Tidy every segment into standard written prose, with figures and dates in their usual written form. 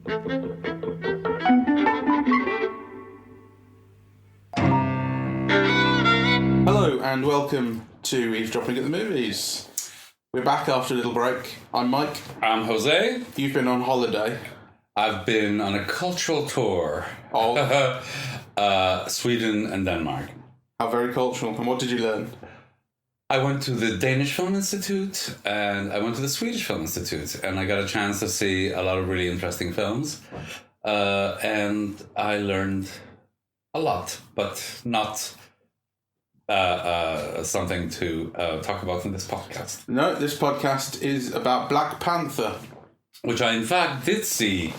Hello and welcome to Eavesdropping at the Movies. We're back after a little break. I'm Mike. I'm Jose. You've been on holiday. I've been on a cultural tour. Oh. Sweden and Denmark. How very cultural. And what did you learn? I went to the Danish Film Institute and I went to the Swedish Film Institute, and I got a chance to see a lot of really interesting films. And I learned a lot, but not something to talk about in this podcast. No, this podcast is about Black Panther. Which I, in fact, did see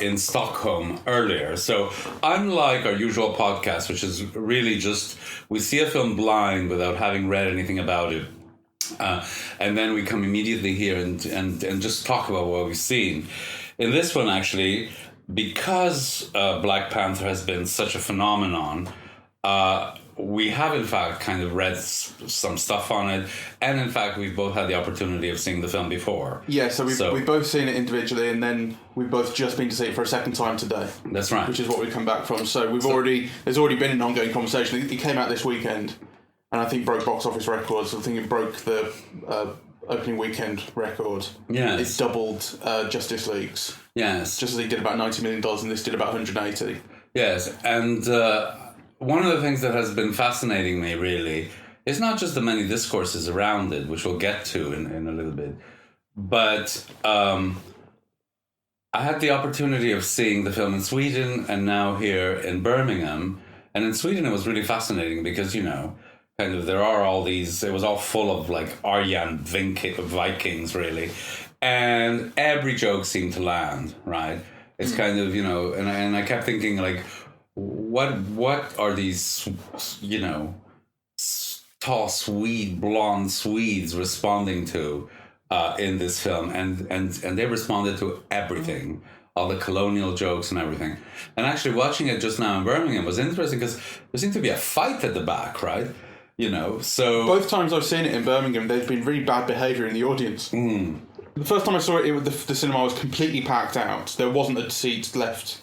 in Stockholm earlier. So unlike our usual podcast, which is really just we see a film blind without having read anything about it, and then we come immediately here and just talk about what we've seen. In this one, actually, because Black Panther has been such a phenomenon, we have, in fact, kind of read some stuff on it, and in fact, we've both had the opportunity of seeing the film before. Yeah, so we've both seen it individually, and then we've both just been to see it for a second time today. That's right. Which is what we've come back from. So there's already been an ongoing conversation. It came out this weekend, and I think broke box office records. I think it broke the opening weekend record. Yes. It doubled Justice League's. Yes. Just as he did about $90 million, and this did about 180. Yes, and one of the things that has been fascinating me, really, is not just the many discourses around it, which we'll get to in a little bit, but I had the opportunity of seeing the film in Sweden and now here in Birmingham. And in Sweden, it was really fascinating because, you know, kind of there are all these, it was all full of like Aryan Vikings, really. And every joke seemed to land, right? It's kind of, you know, and I kept thinking, like, what are these, you know, tall blonde Swedes responding to in this film? And they responded to everything, all the colonial jokes and everything. And actually watching it just now in Birmingham was interesting because there seemed to be a fight at the back, right? You know, so... Both times I've seen it in Birmingham, there's been really bad behaviour in the audience. The first time I saw it, the cinema was completely packed out. There wasn't a seat left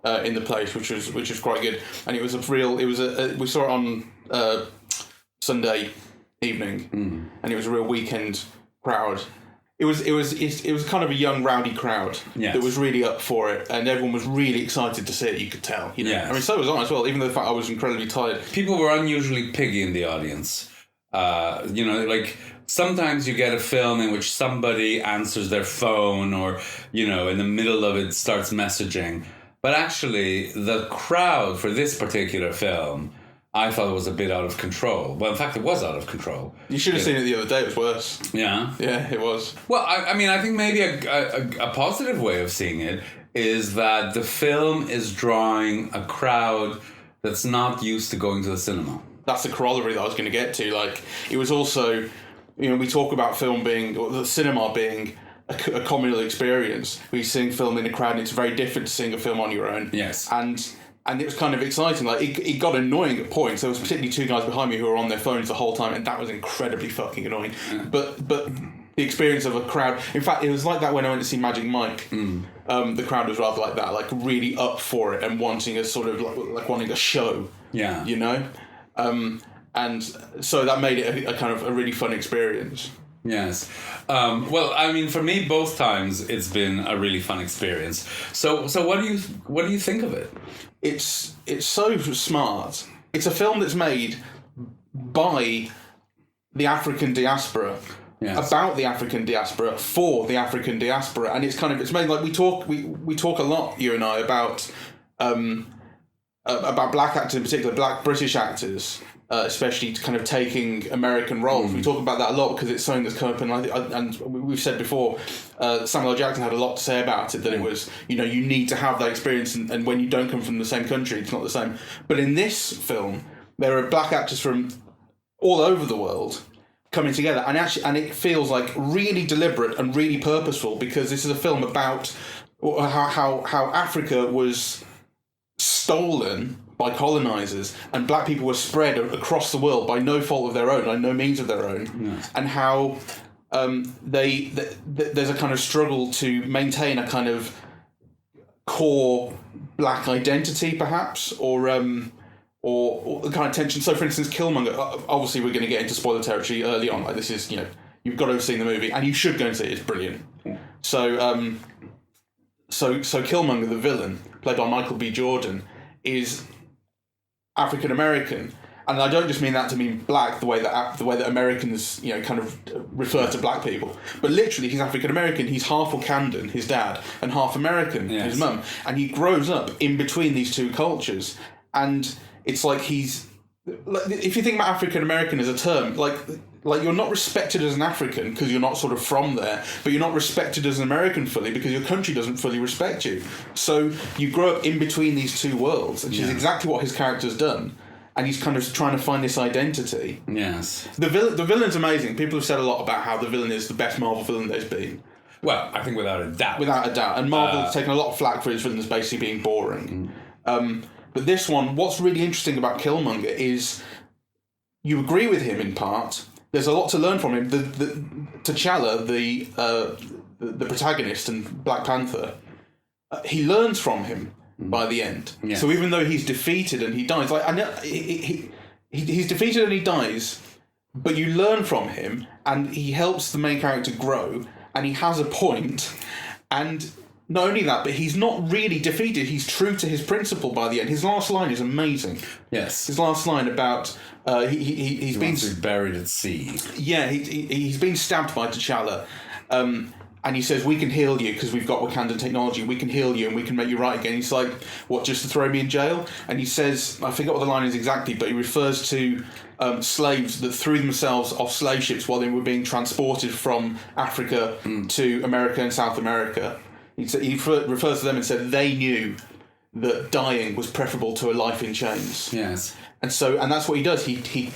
in the place, which was quite good. And it was we saw it on Sunday evening, and it was a real weekend crowd. It was kind of a young, rowdy crowd that was really up for it, and everyone was really excited to see it. You could tell, you know. Yes. I mean, so was I as well. Even though the fact I was incredibly tired. People were unusually piggy in the audience. You know, like sometimes you get a film in which somebody answers their phone, or you know, in the middle of it starts messaging. But actually, the crowd for this particular film, I thought it was a bit out of control. Well, in fact, it was out of control. You should have seen it the other day. It was worse. Yeah? Yeah, it was. Well, I mean, I think maybe a positive way of seeing it is that the film is drawing a crowd that's not used to going to the cinema. That's the corollary that I was going to get to. Like, it was also, you know, we talk about film being, or the cinema being a communal experience. We seeing film in a crowd, and it's very different to seeing a film on your own. Yes. And it was kind of exciting. Like, it got annoying at points. There was particularly two guys behind me who were on their phones the whole time, and that was incredibly fucking annoying. Yeah. But the experience of a crowd... In fact, it was like that when I went to see Magic Mike. The crowd was rather like that, like really up for it and wanting a sort of, like wanting a show. Yeah. You know? And so that made it a kind of a really fun experience. Yes. Well, I mean, for me, both times it's been a really fun experience. So what do you think of it? It's so smart. It's a film that's made by the African diaspora, about the African diaspora, for the African diaspora, and it's made like we talk a lot, you and I, about black actors in particular, black British actors. Especially kind of taking American roles. We talk about that a lot because it's something that's come up, and we've said before, Samuel L. Jackson had a lot to say about it, that it was, you know, you need to have that experience, and when you don't come from the same country, it's not the same. But in this film, there are black actors from all over the world coming together, and it feels like really deliberate and really purposeful, because this is a film about how Africa was stolen by colonisers, and black people were spread across the world by no fault of their own, by no means of their own, and how there's a kind of struggle to maintain a kind of core black identity, perhaps, or the kind of tension. So, for instance, Killmonger. Obviously, we're going to get into spoiler territory early on. Like, this is, you've got to have seen the movie, and you should go and see it. It's brilliant. So, so Killmonger, the villain, played by Michael B. Jordan, is African American. And I don't just mean that to mean black, the way that Americans, kind of refer to black people, but literally he's African American. He's half Wakandan, his dad, and half American, his mum, and he grows up in between these two cultures. And it's like if you think about African American as a term, like you're not respected as an African because you're not sort of from there, but you're not respected as an American fully because your country doesn't fully respect you. So you grow up in between these two worlds, which is exactly what his character's done. And he's kind of trying to find this identity. Yes. The villain's amazing. People have said a lot about how the villain is the best Marvel villain there's been. Well, I think without a doubt. Without a doubt. And Marvel's taken a lot of flack for his villains basically being boring. But this one, what's really interesting about Killmonger is you agree with him in part. There's a lot to learn from him. T'Challa, the protagonist in Black Panther, he learns from him by the end. Yeah. So even though he's defeated and he dies, like I know he's defeated and he dies, but you learn from him and he helps the main character grow and he has a point. And not only that, but he's not really defeated. He's true to his principle by the end. His last line is amazing. Yes. His last line about he's been buried at sea. Yeah, he's been stabbed by T'Challa. And he says, we can heal you because we've got Wakandan technology. We can heal you and we can make you right again. He's like, what, just to throw me in jail? And he says, I forget what the line is exactly, but he refers to slaves that threw themselves off slave ships while they were being transported from Africa to America and South America. He refers to them and said they knew that dying was preferable to a life in chains. Yes. And that's what he does. He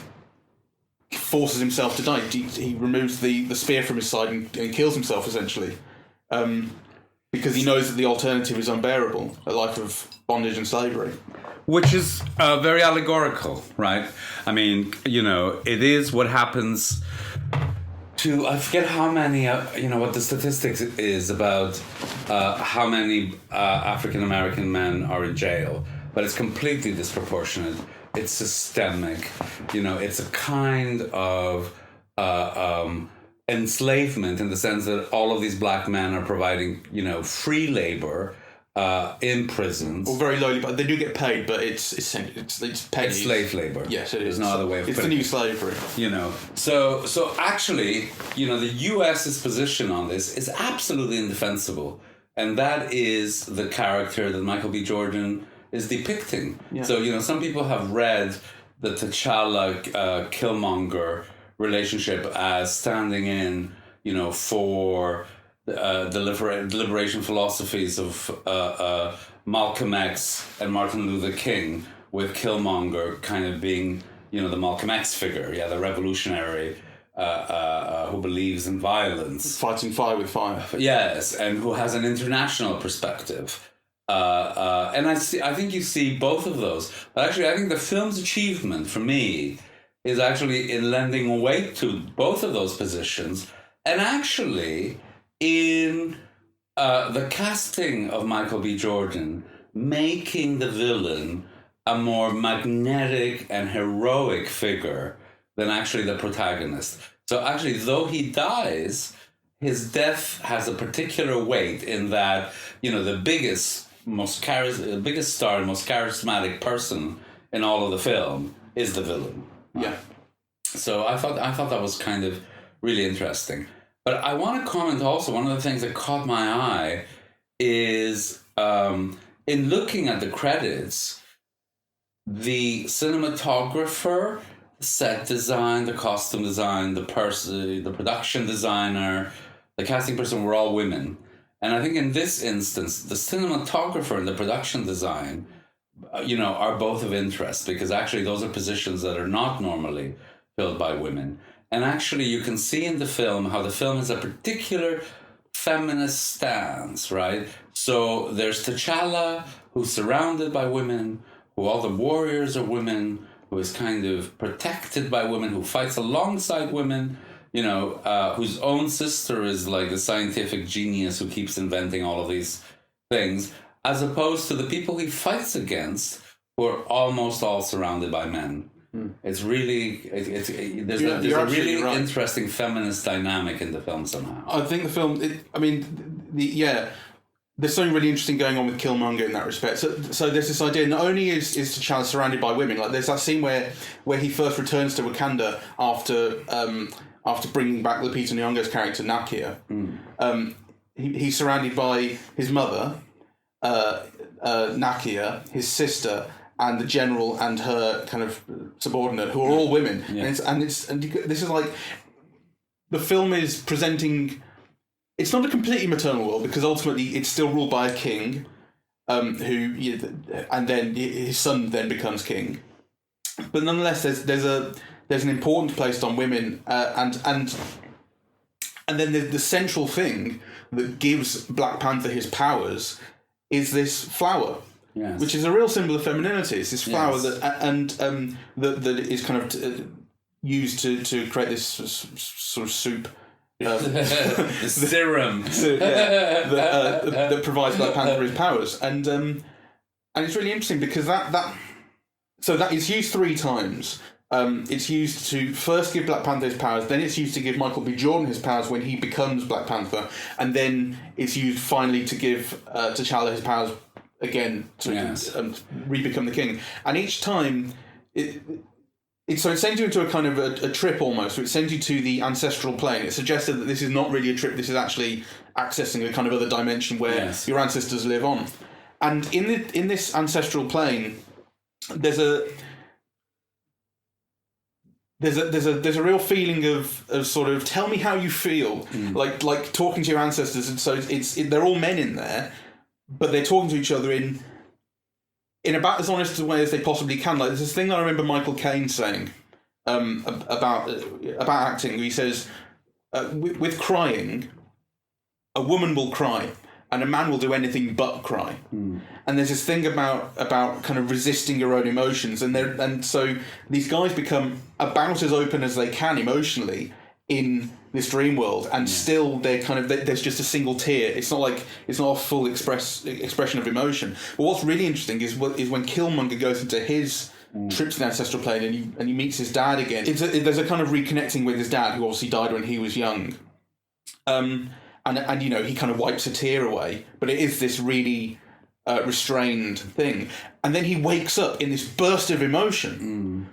forces himself to die. He removes the spear from his side and kills himself, essentially, because he knows that the alternative is unbearable, a life of bondage and slavery. Which is very allegorical, right? I mean, it is what happens to, I forget how many, what the statistics is about how many African-American men are in jail, but it's completely disproportionate. It's systemic, it's a kind of enslavement in the sense that all of these black men are providing, free labor in prisons. Well, very lowly, but they do get paid, but it's pennies. It's slave labor. Yes, it is. There's no other way of putting it. It's the new slavery. So actually, the U.S.'s position on this is absolutely indefensible. And that is the character that Michael B. Jordan is depicting. Yeah. So, some people have read the T'Challa Killmonger relationship as standing in, for the liberation philosophies of Malcolm X and Martin Luther King, with Killmonger kind of being, the Malcolm X figure, the revolutionary who believes in violence. Fighting fire with fire. Yes, and who has an international perspective. And I think you see both of those. But actually, I think the film's achievement for me is actually in lending weight to both of those positions, and actually in the casting of Michael B. Jordan, making the villain a more magnetic and heroic figure than actually the protagonist. So actually, though he dies, his death has a particular weight in that, the biggest star and most charismatic person in all of the film is the villain. Yeah. So I thought that was kind of really interesting. But I want to comment also, one of the things that caught my eye is in looking at the credits, the cinematographer, the set design, the costume design, the production designer, the casting person were all women. And I think in this instance, the cinematographer and the production design, are both of interest, because actually those are positions that are not normally filled by women. And actually you can see in the film how the film has a particular feminist stance, right? So there's T'Challa, who's surrounded by women, who all the warriors are women, who is kind of protected by women, who fights alongside women, whose own sister is like the scientific genius who keeps inventing all of these things. as opposed to the people he fights against, who are almost all surrounded by men. It's really there's a really interesting feminist dynamic in the film somehow. I think the film. There's something really interesting going on with Killmonger in that respect. So there's this idea. Not only is T'Challa surrounded by women, like there's that scene where he first returns to Wakanda after bringing back Lupita Nyong'o's character Nakia. He's surrounded by his mother, Nakia, his sister, and the general and her kind of subordinate, who are all women. Yeah. And this is like the film is presenting. It's not a completely maternal world because ultimately it's still ruled by a king, and then his son then becomes king. But nonetheless, there's an importance placed on women, and then the central thing that gives Black Panther his powers is this flower, yes, which is a real symbol of femininity. It's this flower, yes, that is kind of used to create this sort of soup. The serum that provides Black Panther his powers, and it's really interesting because that is used 3 times. It's used to first give Black Panther his powers, then it's used to give Michael B. Jordan his powers when he becomes Black Panther, and then it's used finally to give T'Challa his powers again to re-become the king. And each time it sends you into a kind of a trip almost. So it sends you to the ancestral plane. It suggested that this is not really a trip. This is actually accessing a kind of other dimension where your ancestors live on. And in this ancestral plane, there's a real feeling of sort of tell me how you feel, like talking to your ancestors. And so they're all men in there, but they're talking to each other in about as honest a way as they possibly can. Like there's this thing that I remember Michael Caine saying about acting. He says, with crying, a woman will cry and a man will do anything but cry. And there's this thing about kind of resisting your own emotions, and so these guys become about as open as they can emotionally in this dream world, and still they're kind of there's just a single tear. It's not a full expression of emotion. But what's really interesting is when Killmonger goes into his trip to the ancestral plane and he meets his dad again. There's a kind of reconnecting with his dad, who obviously died when he was young, and he kind of wipes a tear away. But it is this really restrained thing, and then he wakes up in this burst of emotion.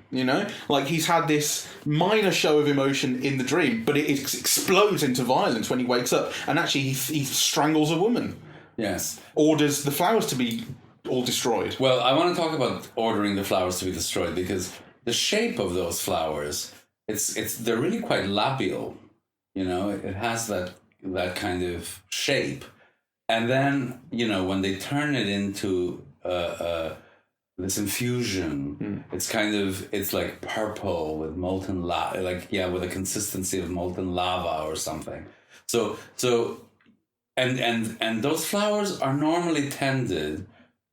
Like he's had this minor show of emotion in the dream, but it explodes into violence when he wakes up, and actually he strangles a woman. Yes, orders the flowers to be all destroyed. Well, I want to talk about ordering the flowers to be destroyed because the shape of those flowers, they're really quite labial. It has that kind of shape. And then, when they turn it into this infusion, it's like purple with molten lava, with a consistency of molten lava or something. So and those flowers are normally tended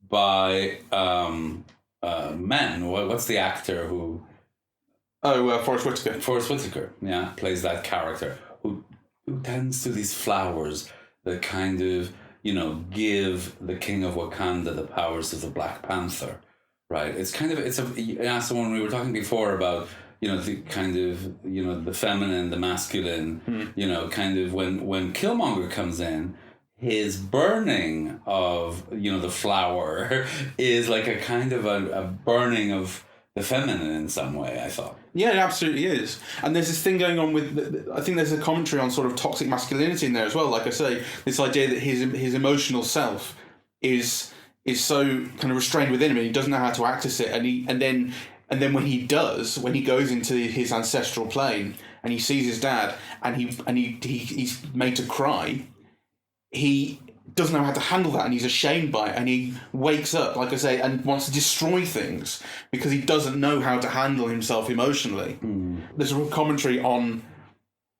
by men. What's the actor who? Forrest Whitaker. Forrest Whitaker, plays that character who tends to these flowers that kind of, give the king of Wakanda the powers of the Black Panther, right? So when we were talking before about, the kind of, the feminine, the masculine, kind of when Killmonger comes in, his burning of, the flower is like a kind of a burning of the feminine in some way, I thought. Yeah, it absolutely is. And there's this thing going on with, I think there's a commentary on sort of toxic masculinity in there as well. Like I say, this idea that his emotional self is so kind of restrained within him, and he doesn't know how to access it. And then when he goes into his ancestral plane and he sees his dad and he's made to cry, he doesn't know how to handle that, and he's ashamed by it, and he wakes up, like I say, and wants to destroy things because he doesn't know how to handle himself emotionally. There's a real commentary on,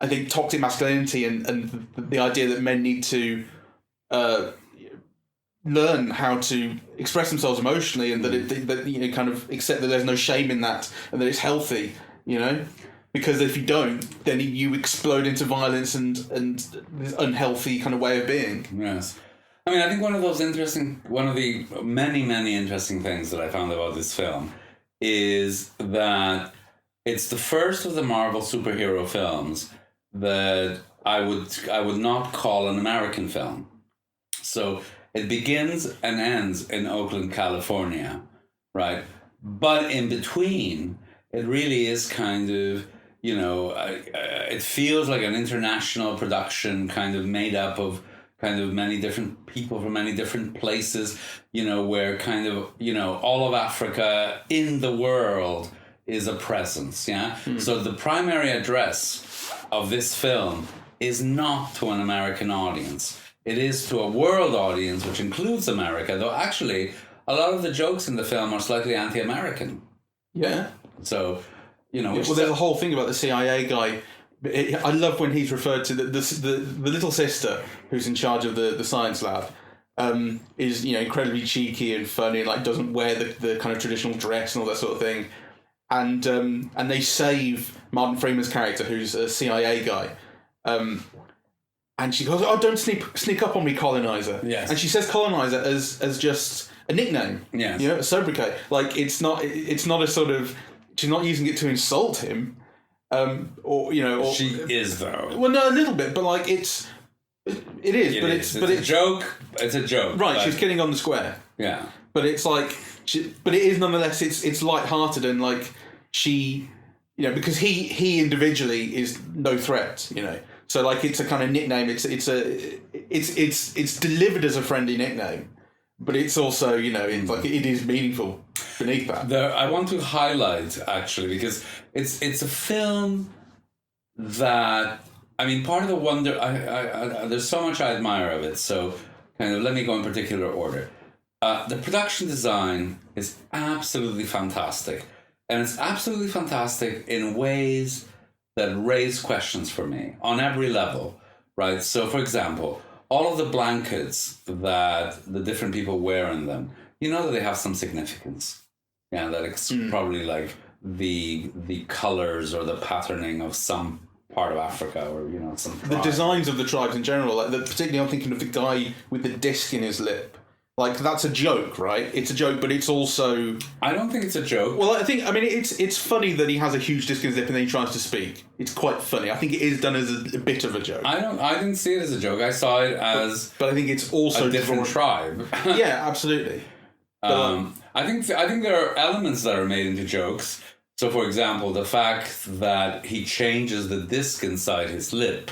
I think, toxic masculinity and the idea that men need to learn how to express themselves emotionally, and that kind of accept that there's no shame in that, and that it's healthy, Because if you don't, then you explode into violence and this unhealthy kind of way of being. Yes. I mean, I think one of the many interesting things that I found about this film is that it's the first of the Marvel superhero films that I would not call an American film. So it begins and ends in Oakland, California, right? But in between, it really is kind of, it feels like an international production, kind of made up of kind of many different people from many different places, where kind of, all of Africa in the world is a presence, yeah? So the primary address of this film is not to an American audience. It is to a world audience, which includes America, though actually a lot of the jokes in the film are slightly anti-American. Yeah. So, well, there's a whole thing about the CIA guy. I love when he's referred to the little sister who's in charge of the science lab. Is incredibly cheeky and funny and like doesn't wear the kind of traditional dress and all that sort of thing. And they save Martin Freeman's character, who's a CIA guy. And she goes, "Oh, don't sneak up on me, colonizer." Yes. And she says colonizer as just a nickname. Yes. A sobriquet. Like it's not a sort of, she's not using it to insult him. Or she is though. Well, no, a little bit, but like it is. It's a joke. It's a joke. Right, she's kidding on the square. Yeah. But it's like, but it is nonetheless. It's light-hearted and like she, because he individually is no threat. So like it's a kind of nickname. It's delivered as a friendly nickname, but it's also it's like it is meaningful beneath that. I want to highlight actually because it's a film that, I mean, part of the wonder, I there's so much I admire of it. So kind of let me go in particular order. The production design is absolutely fantastic, and it's absolutely fantastic in ways that raise questions for me on every level, right? So, for example, all of the blankets that the different people wear in them, that they have some significance. Yeah, that it's probably like the colors or the patterning of some part of Africa or, some tribe. The designs of the tribes in general, like particularly I'm thinking of the guy with the disc in his lip. Like, that's a joke, right? It's a joke, but it's also... I don't think it's a joke. Well, it's funny that he has a huge disc in his lip and then he tries to speak. It's quite funny. I think it is done as a bit of a joke. I didn't see it as a joke. I saw it as... But I think it's also... a different tribe. Yeah, absolutely. I think there are elements that are made into jokes. So, for example, the fact that he changes the disc inside his lip...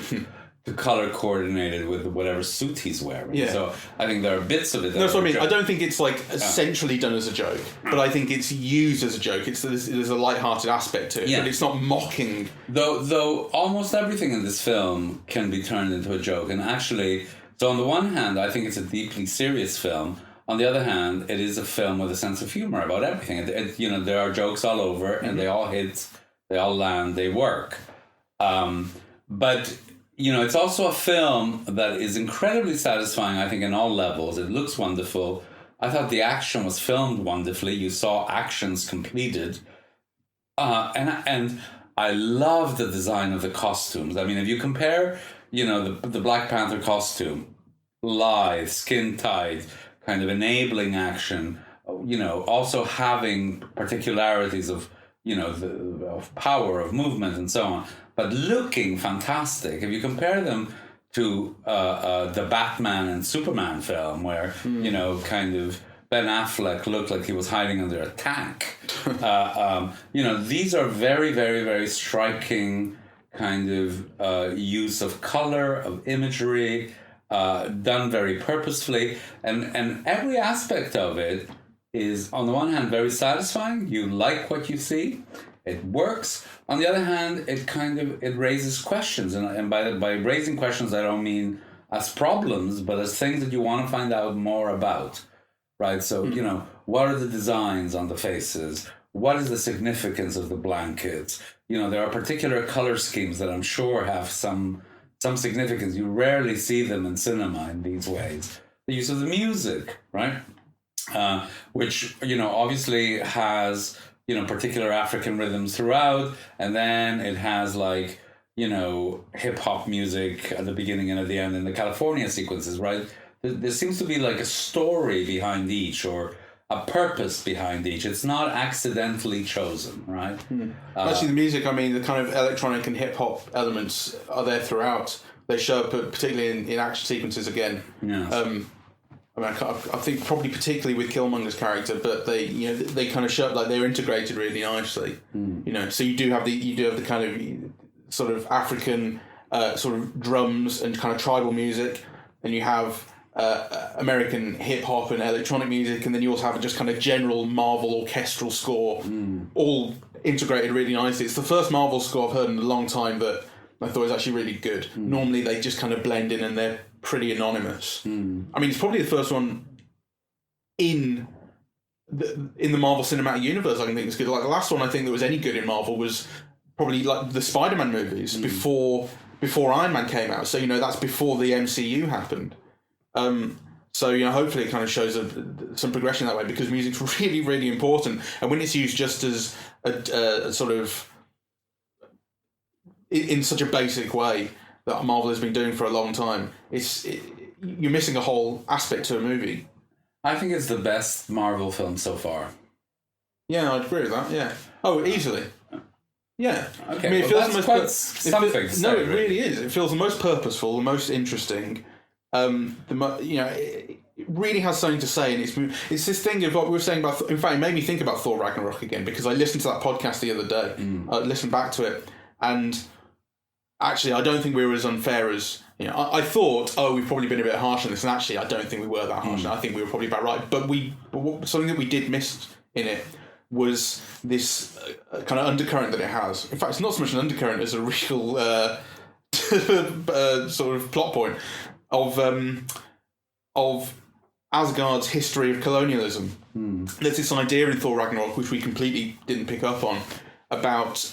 to color coordinated with whatever suit he's wearing. Yeah. So I think there are bits of it that that's what I mean. joke. I don't think it's like essentially done as a joke, but I think it's used as a joke. There's a light-hearted aspect to it, but it's not mocking. Though almost everything in this film can be turned into a joke. And actually, so on the one hand, I think it's a deeply serious film. On the other hand, it is a film with a sense of humor about everything. There are jokes all over, and they all hit, they all land, they work. But... it's also a film that is incredibly satisfying, I think, in all levels. It looks wonderful. I thought the action was filmed wonderfully. You saw actions completed. And I love the design of the costumes. I mean, if you compare, the Black Panther costume, lithe, skin-tight, kind of enabling action, also having particularities of, of power, of movement, and so on. But looking fantastic. If you compare them to the Batman and Superman film, where kind of Ben Affleck looked like he was hiding under a tank. These are very, very, very striking kind of use of color, of imagery, done very purposefully, and every aspect of it is, on the one hand, very satisfying. You like what you see. It works. On the other hand, it raises questions, and by raising questions, I don't mean as problems, but as things that you want to find out more about, right? So what are the designs on the faces? What is the significance of the blankets? There are particular color schemes that I'm sure have some significance. You rarely see them in cinema in these ways. The use of the music, right? Which obviously has particular African rhythms throughout, and then it has hip hop music at the beginning and at the end in the California sequences, right? there seems to be like a story behind each, or a purpose behind each. It's not accidentally chosen, right? Actually, the music, I mean, the kind of electronic and hip hop elements are there throughout. They show up, particularly in action sequences again. Yes. I mean, I think probably particularly with Killmonger's character, but they kind of show up, like they're integrated really nicely. So you do have the kind of sort of African sort of drums and kind of tribal music, and you have American hip hop and electronic music, and then you also have just kind of general Marvel orchestral score, all integrated really nicely. It's the first Marvel score I've heard in a long time that I thought was actually really good. Normally they just kind of blend in and they're pretty anonymous. I mean, it's probably the first one in the Marvel Cinematic Universe I can think is good. Like the last one I think that was any good in Marvel was probably like the Spider-Man movies before Iron Man came out. So that's before the MCU happened. So hopefully it kind of shows some progression that way, because music's really, really important, and when it's used just as a sort of in such a basic way that Marvel has been doing for a long time, you're missing a whole aspect to a movie. I think it's the best Marvel film so far. Yeah, I'd agree with that. Yeah. Oh, easily. Yeah. Okay. I mean, it feels the most something. It really is. It feels the most purposeful, the most interesting. It really has something to say, and it's this thing of what we were saying about. In fact, it made me think about Thor Ragnarok again, because I listened to that podcast the other day. I listened back to it, and actually, I don't think we were as unfair as I thought. Oh, we've probably been a bit harsh on this, and actually, I don't think we were that harsh. I think we were probably about right. But something that we did miss in it was this kind of undercurrent that it has. In fact, it's not so much an undercurrent as a real sort of plot point of Asgard's history of colonialism. There's this idea in Thor Ragnarok, which we completely didn't pick up on, about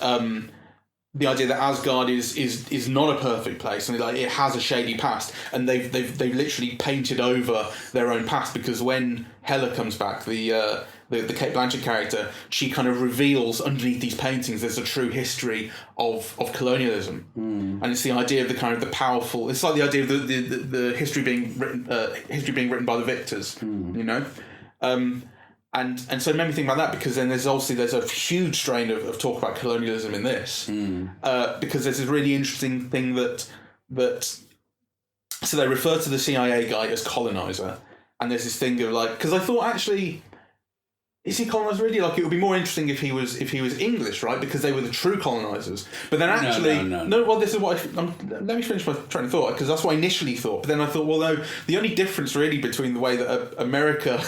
the idea that Asgard is not a perfect place, and it has a shady past, and they've literally painted over their own past, because when Hela comes back, the Cate Blanchett character, she kind of reveals underneath these paintings there's a true history of colonialism, and it's the idea of the kind of the powerful. It's like the idea of the history being written by the victors, And so it made me think about that, because then there's a huge strain of talk about colonialism in this, because there's this really interesting thing that so they refer to the CIA guy as colonizer, and there's this thing of because I thought, actually, is he colonizer really? It would be more interesting if he was English, right? Because they were the true colonizers. But then actually, no. Well, this is what let me finish my train of thought, because that's what I initially thought. But then I thought, well, no, the only difference really between the way that America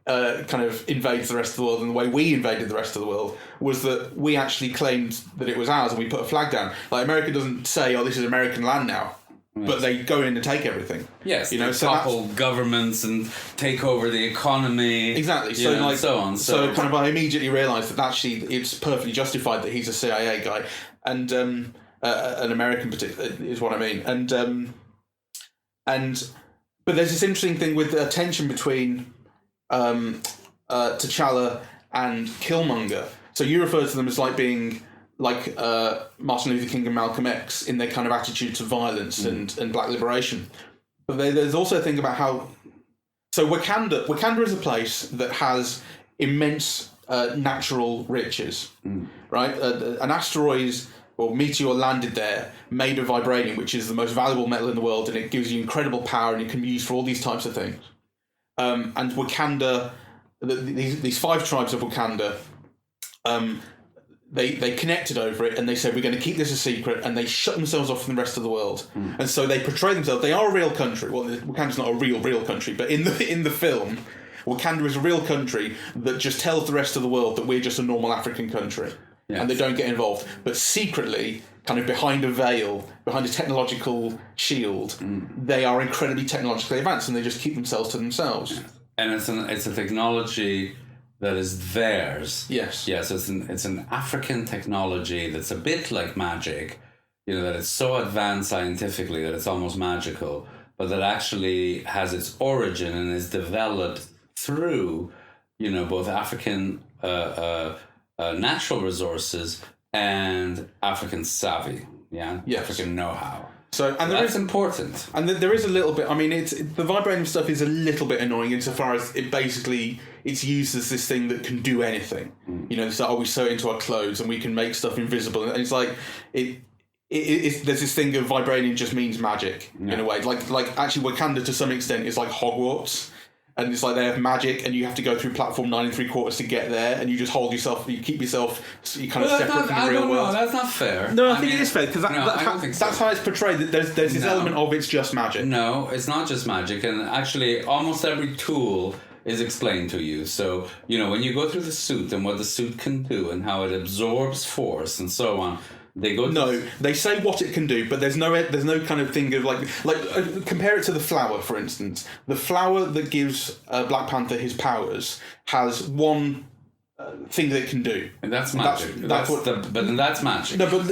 kind of invades the rest of the world and the way we invaded the rest of the world was that we actually claimed that it was ours and we put a flag down. America doesn't say, "Oh, this is American land now." But they go in and take everything. Yes, they topple governments and take over the economy. Exactly. So so on. So kind of I immediately realised that actually it's perfectly justified that he's a CIA guy, and an American is what I mean. But there's this interesting thing with the tension between T'Challa and Killmonger. So you refer to them as being like Martin Luther King and Malcolm X in their kind of attitude to violence and black liberation. But there's also a thing about how... So Wakanda is a place that has immense natural riches, right? An asteroid or meteor landed there, made of vibranium, which is the most valuable metal in the world, and it gives you incredible power, and it can be used for all these types of things. And Wakanda, these 5 tribes of Wakanda... They connected over it, and they said, we're going to keep this a secret, and they shut themselves off from the rest of the world. And so they portray themselves. They are a real country. Well, Wakanda's not a real country, but in the film, Wakanda is a real country that just tells the rest of the world that we're just a normal African country. Yes. And they don't get involved. But secretly, kind of behind a veil, behind a technological shield, they are incredibly technologically advanced, and they just keep themselves to themselves. Yes. And it's a technology that is theirs. Yes. Yes, it's an African technology that's a bit like magic, that it's so advanced scientifically that it's almost magical, but that actually has its origin and is developed through, both African natural resources and African savvy, Yes. African know-how. So, and that's important. And there is a little bit. I mean, the vibranium stuff is a little bit annoying insofar as it's used as this thing that can do anything. You know, so we sew it into our clothes and we can make stuff invisible. And it's like there's this thing of vibranium just means magic in a way. Like actually, Wakanda to some extent is like Hogwarts. And it's like they have magic, and you have to go through platform 9 3/4 to get there, and you just hold yourself, you keep yourself, you kind of separate from the real world. No, that's not fair. No, I think it is fair, because that's how it's portrayed. There's this element of it's just magic. No, it's not just magic, and actually almost every tool is explained to you. So, you know, when you go through the suit and what the suit can do and how it absorbs force and so on, they say what it can do, but there's no kind of thing of like compare it to the flower, for instance. The flower that gives Black Panther his powers has one thing that it can do, and that's magic. That's magic. No, but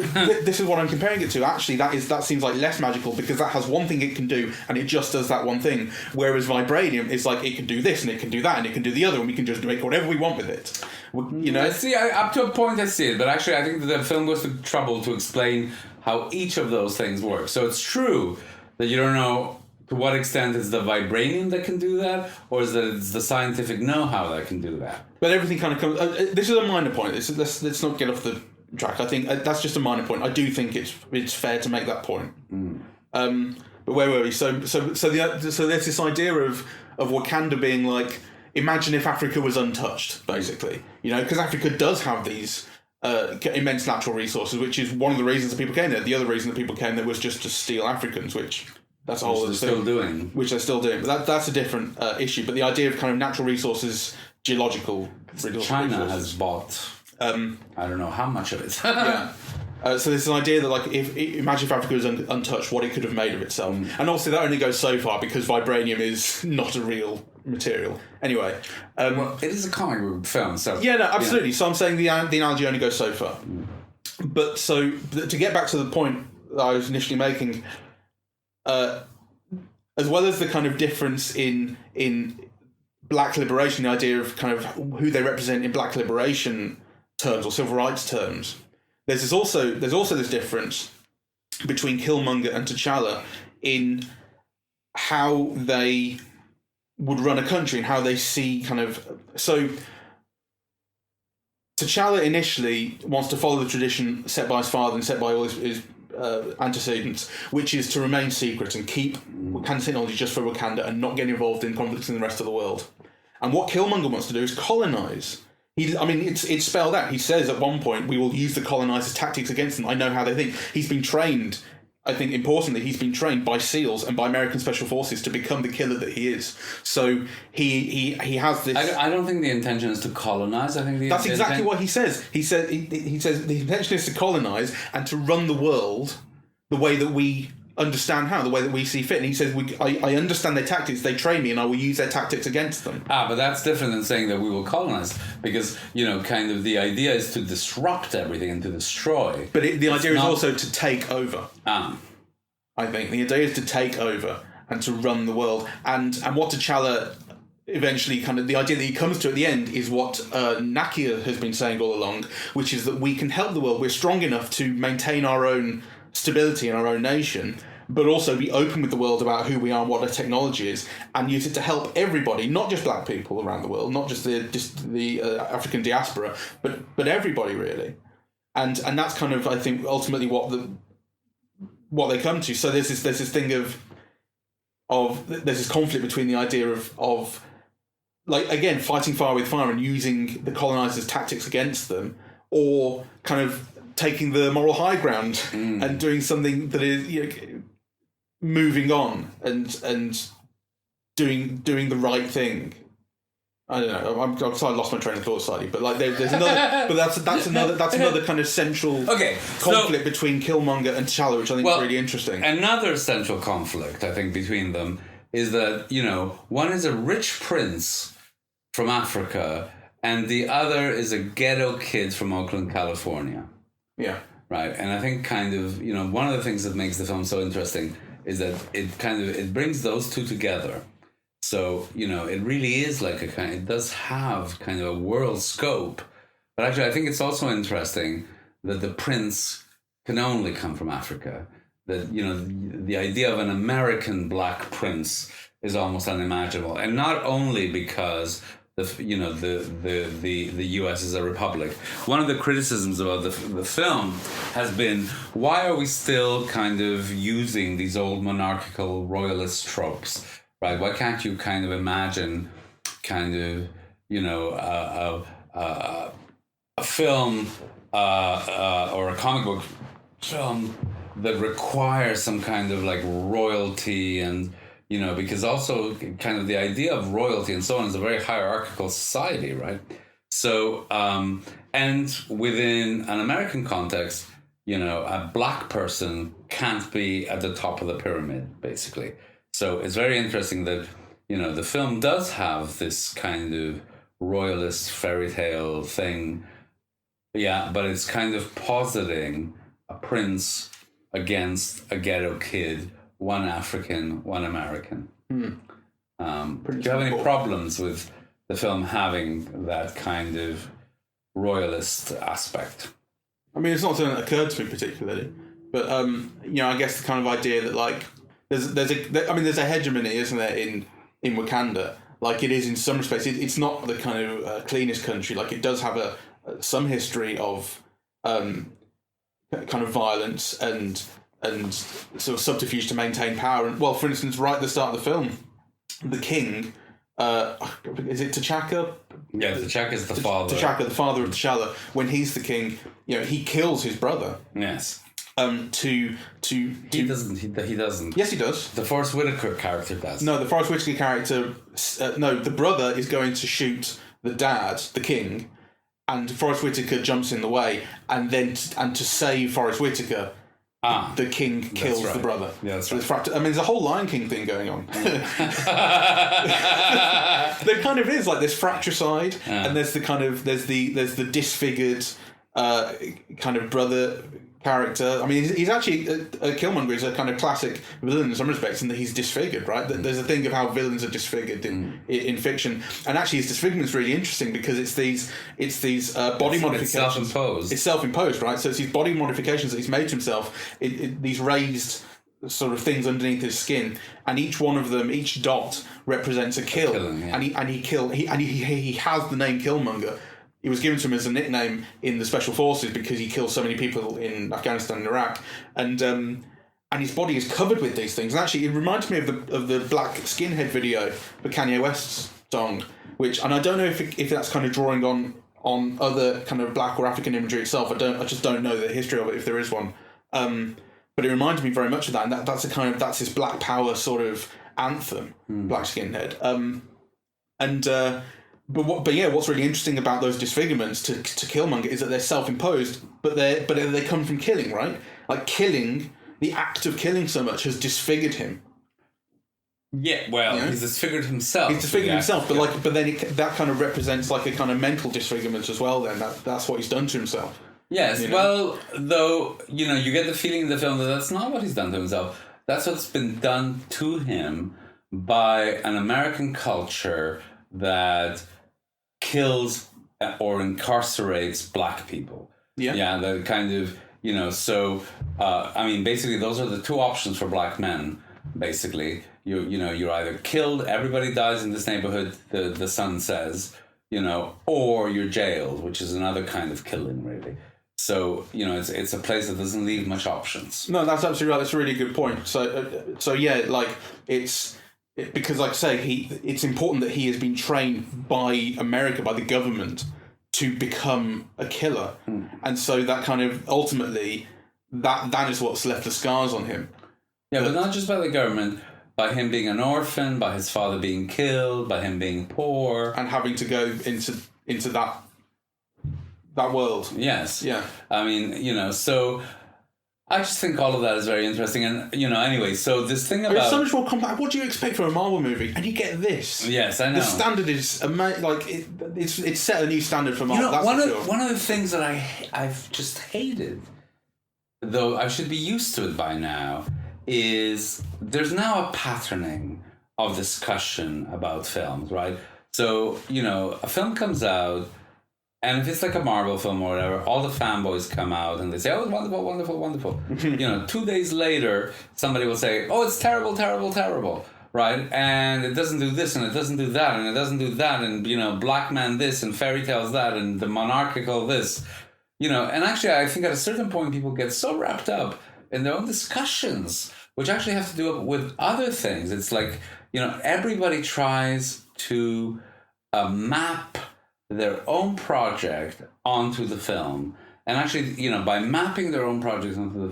this is what I'm comparing it to. Actually, that seems like less magical because that has one thing it can do, and it just does that one thing. Whereas vibranium is like it can do this and it can do that and it can do the other, and we can just make whatever we want with it. You know, up to a point I see it, but actually I think the film goes to trouble to explain how each of those things work. So it's true that you don't know to what extent it's the vibranium that can do that, or is that it's the scientific know-how that can do that. But everything kind of comes. This is a minor point. Let's not get off the track. I think that's just a minor point. I do think it's fair to make that point. But where were we? So there's this idea of Wakanda being like, imagine if Africa was untouched, basically. You know, because Africa does have these immense natural resources, which is one of the reasons that people came there. The other reason that people came there was just to steal Africans, which that's a whole other thing. Which they're still doing. But that's a different issue. But the idea of kind of natural resources, geological resources. China has bought, I don't know how much of it. Yeah. So there's an idea that, like, imagine if Africa was untouched, what it could have made of itself. And obviously that only goes so far because vibranium is not a real material. Anyway. Well, it is a comic book film, so... Yeah, no, absolutely. So I'm saying the analogy only goes so far. But so, to get back to the point that I was initially making, as well as the kind of difference in black liberation, the idea of kind of who they represent in black liberation terms or civil rights terms, there's also this difference between Killmonger and T'Challa in how they would run a country and how they see kind of... So T'Challa initially wants to follow the tradition set by his father and set by all his antecedents, which is to remain secret and keep Wakanda technology just for Wakanda and not get involved in conflicts in the rest of the world. And what Killmonger wants to do is colonize. It's spelled out. He says at one point, we will use the colonizers' tactics against them. I know how they think. He's been trained, I think importantly, he's been trained by SEALs and by American Special Forces to become the killer that he is. So he has this... I don't think the intention is to colonize. I think that's exactly what he says. He says the intention is to colonize and to run the world the way that we understand how, the way that we see fit. And he says, I understand their tactics, they train me, and I will use their tactics against them. But that's different than saying that we will colonize, because, you know, kind of the idea is to disrupt everything and to destroy. But the idea is also to take over. I think the idea is to take over and to run the world. And what T'Challa eventually kind of, the idea that he comes to at the end is what Nakia has been saying all along, which is that we can help the world. We're strong enough to maintain our own stability in our own nation, but also be open with the world about who we are and what our technology is, and use it to help everybody, not just black people around the world, not just the African diaspora, but everybody really. And that's kind of, I think, ultimately what they come to. So there's this thing of there's this conflict between the idea of like, again, fighting fire with fire and using the colonizers' tactics against them, or kind of taking the moral high ground and doing something that is, you know, moving on and doing the right thing. I don't know. I'm sorry, I lost my train of thought slightly, but like there's another. But that's another kind of central conflict between Killmonger and T'Challa, which I think is really interesting. Another central conflict, I think, between them is that, you know, one is a rich prince from Africa, and the other is a ghetto kid from Oakland, California. Yeah. Right. And I think kind of, you know, one of the things that makes the film so interesting is that it brings those two together. So, you know, it really is like it does have kind of a world scope. But actually, I think it's also interesting that the prince can only come from Africa, that the idea of an American black prince is almost unimaginable, and not only because the U.S. is a republic. One of the criticisms about the film has been, why are we still kind of using these old monarchical royalist tropes, right? Why can't you kind of imagine kind of a film or a comic book film that requires some kind of like royalty, and because also kind of the idea of royalty and so on is a very hierarchical society, right? So and within an American context, a black person can't be at the top of the pyramid, basically. So it's very interesting that the film does have this kind of royalist fairy tale thing, but it's kind of positing a prince against a ghetto kid, one African, one American. Do you have any problems with the film having that kind of royalist aspect? I mean, it's not something that occurred to me particularly, but I guess the kind of idea that like there's a hegemony, isn't there, in Wakanda? Like it is in some respects. It's not the kind of cleanest country. Like it does have some history of kind of violence and sort of subterfuge to maintain power. And well, for instance, right at the start of the film, the king, is it T'Chaka? Yeah, T'Chaka is the father. T'Chaka, the father of T'Challa, when he's the king, he kills his brother. Yes. He doesn't. He doesn't. Yes, he does. The Forrest Whitaker character does. No, the Forrest Whitaker character. No, the brother is going to shoot the dad, the king, and Forrest Whitaker jumps in the way, and to save Forrest Whitaker, the king kills the brother. Yeah, that's right. There's a whole Lion King thing going on. There kind of is like this fratricide, and there's the disfigured kind of brother character. I mean, he's actually a Killmonger is a kind of classic villain in some respects, in that he's disfigured, right? There's a thing of how villains are disfigured in fiction, and actually his disfigurement is really interesting because it's these body modifications. It's self-imposed. It's self-imposed, right? So it's these body modifications that he's made to himself. These raised sort of things underneath his skin, and each one of them, each dot represents a kill, and he has the name Killmonger. It was given to him as a nickname in the special forces because he killed so many people in Afghanistan and Iraq, and his body is covered with these things. And actually, it reminds me of the Black Skinhead video for Kanye West's song, and I don't know if that's kind of drawing on other kind of black or African imagery itself. I just don't know the history of it, if there is one. But it reminds me very much of that, and that's his Black Power sort of anthem, Black Skinhead. But what's really interesting about those disfigurements to Killmonger is that they're self-imposed, but they come from killing, right? Like killing, the act of killing so much has disfigured him. Yeah, well, he's disfigured himself. He's disfigured himself, but then that kind of represents like a kind of mental disfigurement as well. Then that's what he's done to himself. Yes, well, though you get the feeling in the film that that's not what he's done to himself. That's what's been done to him by an American culture that kills or incarcerates black people. Yeah, that kind of, so, basically those are the two options for black men, basically. You're either killed, everybody dies in this neighborhood, the sun says, or you're jailed, which is another kind of killing, really. So, it's a place that doesn't leave much options. No, that's absolutely right. That's a really good point. So yeah, like, because, like I say, it's important that he has been trained by America, by the government, to become a killer. And so that kind of, ultimately, that is what's left the scars on him. Yeah, but not just by the government, by him being an orphan, by his father being killed, by him being poor. And having to go into that world. Yes. Yeah. So I just think all of that is very interesting. And, anyway, so this thing about... It's so much more complex. What do you expect from a Marvel movie? And you get this. Yes, I know. The standard is... it's set a new standard for Marvel, that's one for sure. One of the things that I've just hated, though I should be used to it by now, is there's now a patterning of discussion about films, right? So, a film comes out, And if it's like a Marvel film or whatever, all the fanboys come out and they say, "Oh, wonderful, wonderful, wonderful." 2 days later, somebody will say, "Oh, it's terrible, terrible, terrible." Right? And it doesn't do this and it doesn't do that and it doesn't do that and, Black Man this and fairy tales that and the monarchical this. And actually I think at a certain point people get so wrapped up in their own discussions, which actually have to do with other things. It's like, everybody tries to map their own project onto the film. And actually, by mapping their own projects onto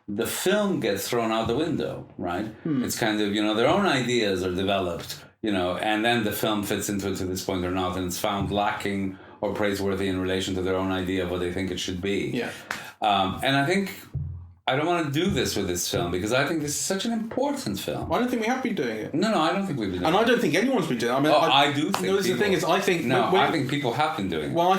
the film gets thrown out the window, right? It's kind of, their own ideas are developed, and then the film fits into it to this point or not, and it's found lacking or praiseworthy in relation to their own idea of what they think it should be. Yeah. And I think I don't want to do this with this film because I think this is such an important film. I don't think we have been doing it. No, I don't think we've been doing it. And I don't think anyone's been doing it. I mean, I do think the thing is, I think... I think people have been doing it. Well,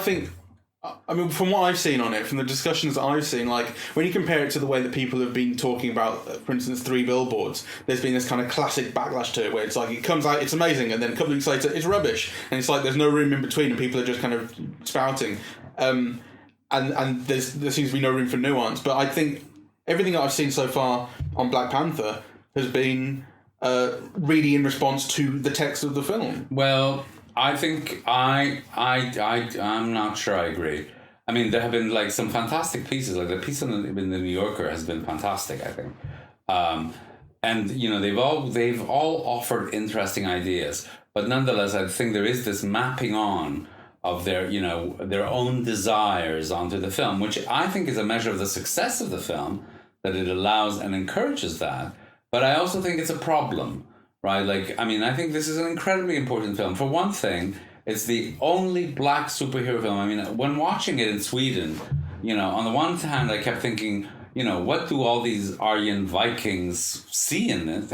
I mean, from what I've seen on it, from the discussions that I've seen, like, when you compare it to the way that people have been talking about, for instance, 3 Billboards, there's been this kind of classic backlash to it, where it's like, it comes out, it's amazing, and then a couple of weeks later, it's rubbish. And it's like, there's no room in between, and people are just kind of spouting. And there seems to be no room for nuance. But I think everything that I've seen so far on Black Panther has been really in response to the text of the film. Well, I think I'm not sure I agree. I mean, there have been like some fantastic pieces. Like the piece in the New Yorker has been fantastic, I think. And they've all offered interesting ideas. But nonetheless, I think there is this mapping on of their own desires onto the film, which I think is a measure of the success of the film, that it allows and encourages that. But I also think it's a problem. Right, I think this is an incredibly important film. For one thing, it's the only black superhero film. I mean, when watching it in Sweden, on the one hand, I kept thinking, what do all these Aryan Vikings see in it?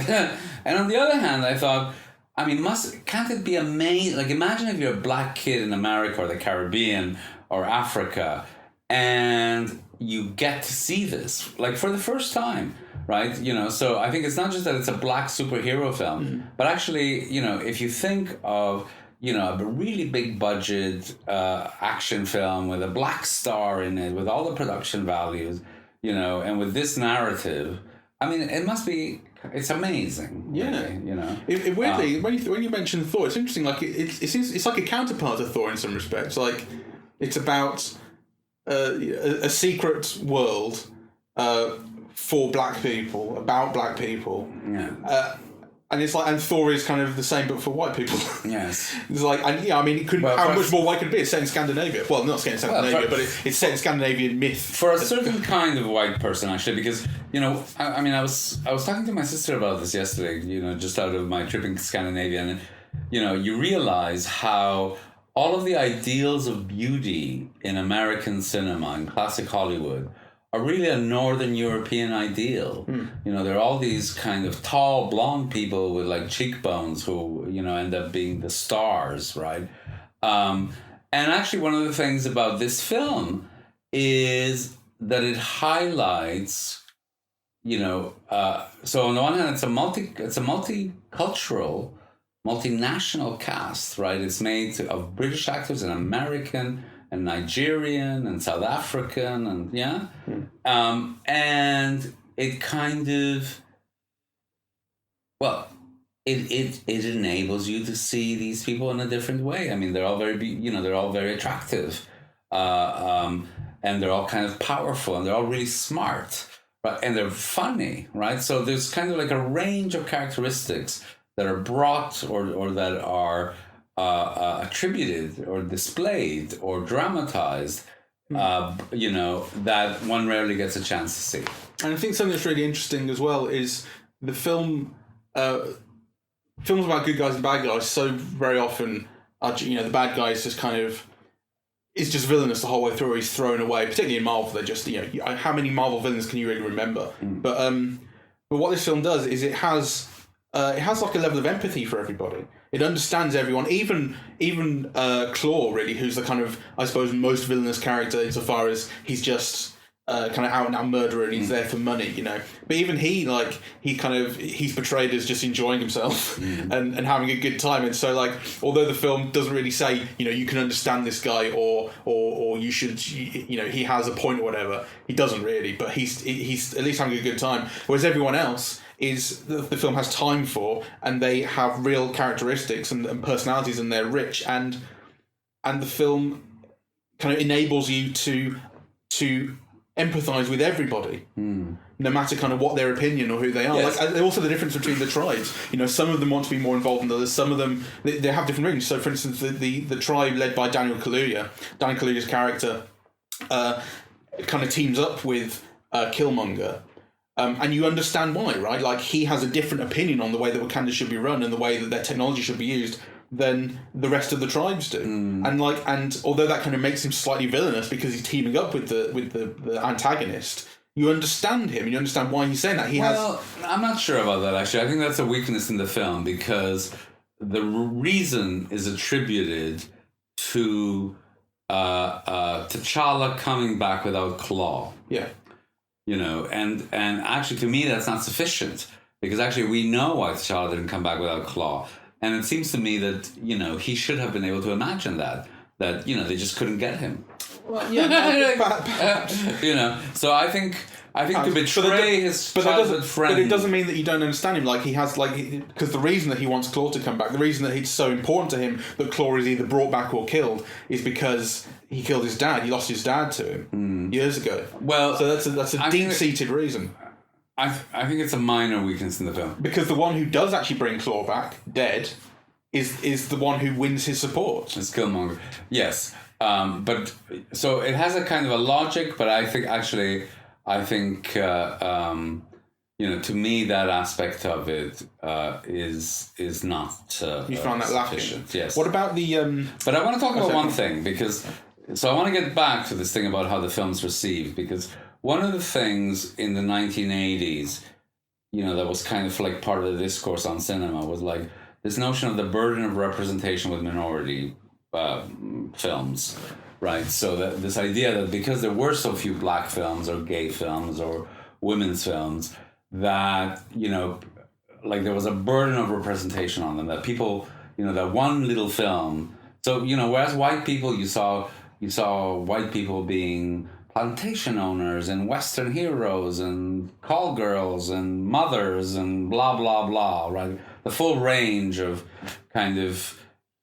And on the other hand, I thought, can't it be amazing? Like, imagine if you're a black kid in America or the Caribbean or Africa, and you get to see this, like, for the first time. Right, so I think it's not just that it's a black superhero film, but actually, if you think of, a really big budget action film with a black star in it, with all the production values, and with this narrative, it's amazing. Yeah, really, It weirdly, when you mention Thor, it's interesting. Like it's like a counterpart to Thor in some respects. Like it's about a secret world. For black people, about black people, and it's like, and Thor is kind of the same, but for white people. Yes, it's like, and it couldn't. Well, how much more white could it be? It's set in Scandinavia. Well, not set in Scandinavia, but it's set in Scandinavian myth for a certain kind of white person, actually. Because I was talking to my sister about this yesterday. Just out of my trip in Scandinavia, and you realize how all of the ideals of beauty in American cinema and classic Hollywood are really a Northern European ideal. There are all these kind of tall, blonde people with like cheekbones who, end up being the stars, right? And actually one of the things about this film is that it highlights, so on the one hand, it's a multicultural, multinational cast, right? It's made of British actors and American and Nigerian and South African and and it kind of, it enables you to see these people in a different way. I mean, they're all very attractive, and they're all kind of powerful, and they're all really smart, right? And they're funny, right? So there's kind of like a range of characteristics that are brought or that are attributed or displayed or dramatized, that one rarely gets a chance to see. And I think something that's really interesting as well is the film. Films about good guys and bad guys so very often are, the bad guy is just kind of is just villainous the whole way through. He's thrown away, particularly in Marvel. They're just how many Marvel villains can you really remember? But what this film does is it has like a level of empathy for everybody. It understands everyone, even Claw, really, who's the kind of, I suppose, most villainous character insofar as he's just kind of out and out murderer, and he's there for money, you know. But even he's portrayed as just enjoying himself and having a good time. And so, like, although the film doesn't really say, you know, you can understand this guy or you should, you know, he has a point or whatever. He doesn't really, but he's at least having a good time. Whereas everyone else is the film has time for, and they have real characteristics and personalities, and they're rich, and the film kind of enables you to empathise with everybody, no matter kind of what their opinion or who they are. Yes. Like, also the difference between the tribes. You know, some of them want to be more involved than others. Some of them they have different reasons. So, for instance, the tribe led by Daniel Kaluuya's character, kind of teams up with Killmonger. And you understand why, right? Like, he has a different opinion on the way that Wakanda should be run and the way that their technology should be used than the rest of the tribes do. And although that kind of makes him slightly villainous because he's teaming up with the antagonist, you understand him and you understand why he's saying that. I'm not sure about that, actually. I think that's a weakness in the film because the reason is attributed to T'Challa coming back without Claw. Yeah. You know, and actually to me that's not sufficient because actually we know why T'Challa didn't come back without Claw. And it seems to me that, you know, he should have been able to imagine that, you know, they just couldn't get him. Well, yeah, you know, so I think to betray his childhood friend... But it doesn't mean that you don't understand him. Like, he has, like... Because the reason that he wants Claw to come back, the reason that it's so important to him that Claw is either brought back or killed, is because he killed his dad. He lost his dad to him years ago. Well... So that's a deep-seated reason. I think it's a minor weakness in the film. Because the one who does actually bring Claw back, dead, is the one who wins his support. It's Killmonger. Yes. But... So it has a kind of a logic, but I think, you know, to me, that aspect of it is not you found that lacking. Yes. What about the... But I want to talk about one thing, because... So I want to get back to this thing about how the film's received, because one of the things in the 1980s, you know, that was kind of like part of the discourse on cinema was like this notion of the burden of representation with minority films. Right, so that this idea that because there were so few black films or gay films or women's films, that, you know, like there was a burden of representation on them, that people, you know, that one little film. So, you know, whereas white people, you saw white people being plantation owners and Western heroes and call girls and mothers and blah, blah, blah, right? The full range of kind of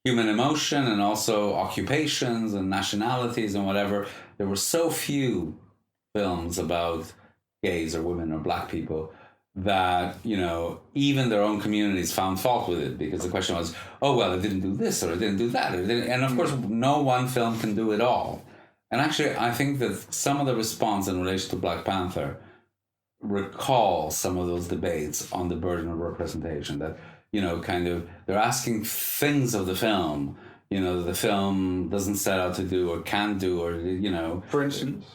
human emotion and also occupations and nationalities and whatever. There were so few films about gays or women or black people that, you know, even their own communities found fault with it because the question was, oh, well, it didn't do this or it didn't do that. And of course, no one film can do it all. And actually, I think that some of the response in relation to Black Panther recalls some of those debates on the burden of representation, that, you know, kind of, they're asking things of the film, you know, the film doesn't set out to do or can do, or, you know. For instance?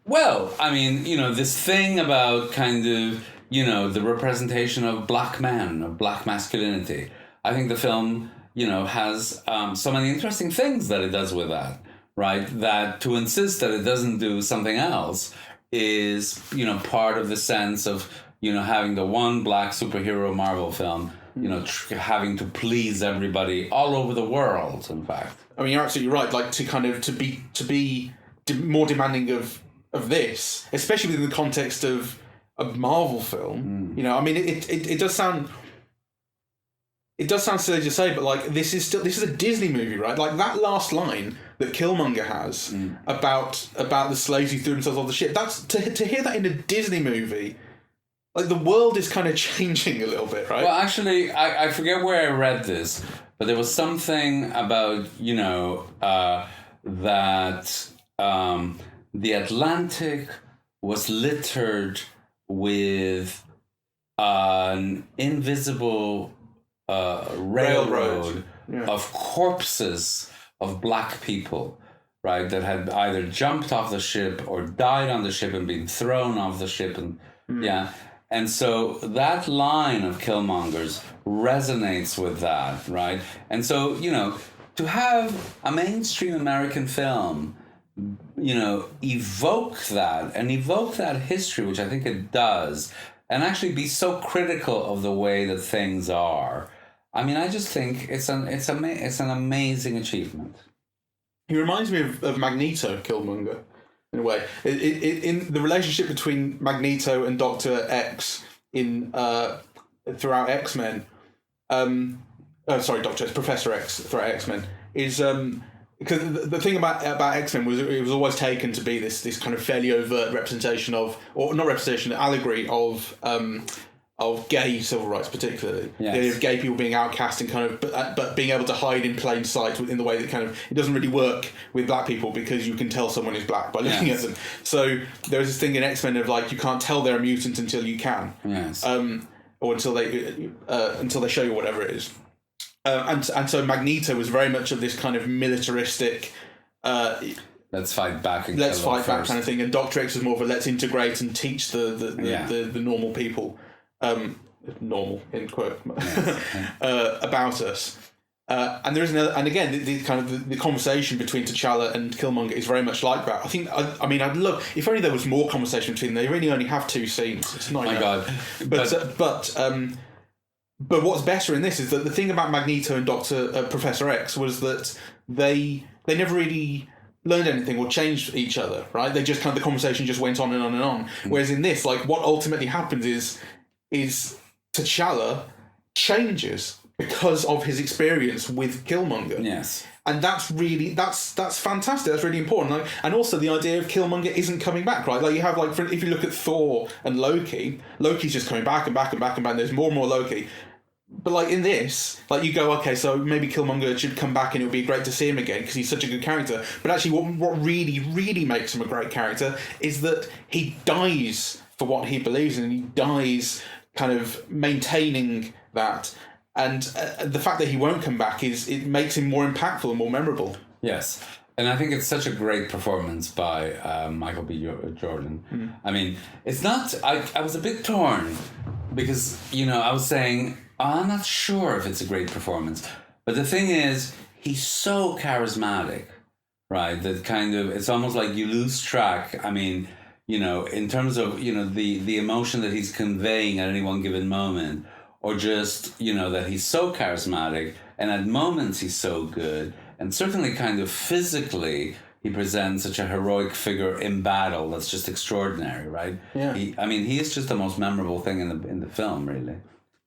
Well, I mean, you know, this thing about kind of, you know, the representation of black men, of black masculinity. I think the film, you know, has so many interesting things that it does with that, right? That to insist that it doesn't do something else is, you know, part of the sense of, you know, having the one black superhero Marvel film, you know, having to please everybody all over the world, in fact. I mean, you're absolutely right. Like, to be more demanding of this, especially within the context of a Marvel film, you know, I mean, it does sound silly to say, but like, this is a Disney movie, right? Like, that last line that Killmonger has about the slaves who threw themselves off the ship, that's to hear that in a Disney movie. Like, the world is kind of changing a little bit, right? Well, actually, I forget where I read this, but there was something about, you know, that the Atlantic was littered with an invisible railroad of corpses of black people, right, that had either jumped off the ship or died on the ship and been thrown off the ship, and and so that line of Killmonger's resonates with that, right? And so, you know, to have a mainstream American film evoke that history, which I think it does, and actually be so critical of the way that things are. I mean, I just think it's an amazing achievement. He reminds me of Magneto, Killmonger, in a way. In the relationship between Magneto and Dr. X throughout X-Men, Dr. X, Professor X throughout X-Men, is because the thing about X-Men was it was always taken to be this kind of fairly overt representation of, or not representation, allegory of gay civil rights, particularly. Yes. The idea of gay people being outcast and kind of, but being able to hide in plain sight in the way that kind of, it doesn't really work with black people because you can tell someone is black by looking at them. So there's this thing in X-Men of like, you can't tell they're a mutant until you can. Yes. Or until they show you whatever it is. And so Magneto was very much of this kind of militaristic, let's fight back and let's kill fight back first kind of thing, and Dr. X was more of a let's integrate and teach the normal people, normal in quote, about us. And there is and again the kind of the conversation between T'Challa and Killmonger is very much like that. I think I'd love if only there was more conversation between them. They really only have 2 scenes. It's not. My God, but what's better in this is that the thing about Magneto and Professor X was that they never really learned anything or changed each other, right? They just kind of, the conversation just went on and on and on. Whereas in this, like, what ultimately happens is T'Challa changes because of his experience with Killmonger. Yes. And that's fantastic. That's really important. Like, and also the idea of Killmonger isn't coming back, right? Like you have if you look at Thor and Loki's just coming back and back and back and back. And there's more and more Loki. But like in this, like you go, okay, so maybe Killmonger should come back and it would be great to see him again because he's such a good character. But actually, what really, really makes him a great character is that he dies for what he believes in, and he dies kind of maintaining that. And the fact that he won't come back it makes him more impactful and more memorable. Yes. And I think it's such a great performance by Michael B. Jordan. I mean, it's not... I was a bit torn because, I was saying, I'm not sure if it's a great performance. But the thing is, he's so charismatic, right? That kind of... It's almost like you lose track. I mean, in terms of, the emotion that he's conveying at any one given moment, or just, that he's so charismatic, and at moments he's so good, and certainly kind of physically he presents such a heroic figure in battle that's just extraordinary, right? Yeah. He is just the most memorable thing in the film, really.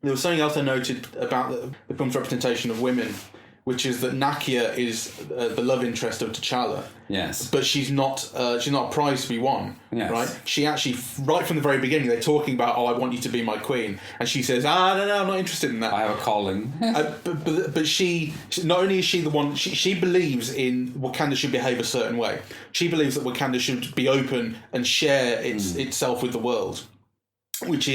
There was something else I noted about the film's representation of women, which is that Nakia is the love interest of T'Challa. Yes. But she's not a prize to be won. Yes. Right? She actually, right from the very beginning, they're talking about, I want you to be my queen. And she says, no, I'm not interested in that. I have a calling. But she, not only is she the one, she believes in Wakanda should behave a certain way. She believes that Wakanda should be open and share itself with the world, which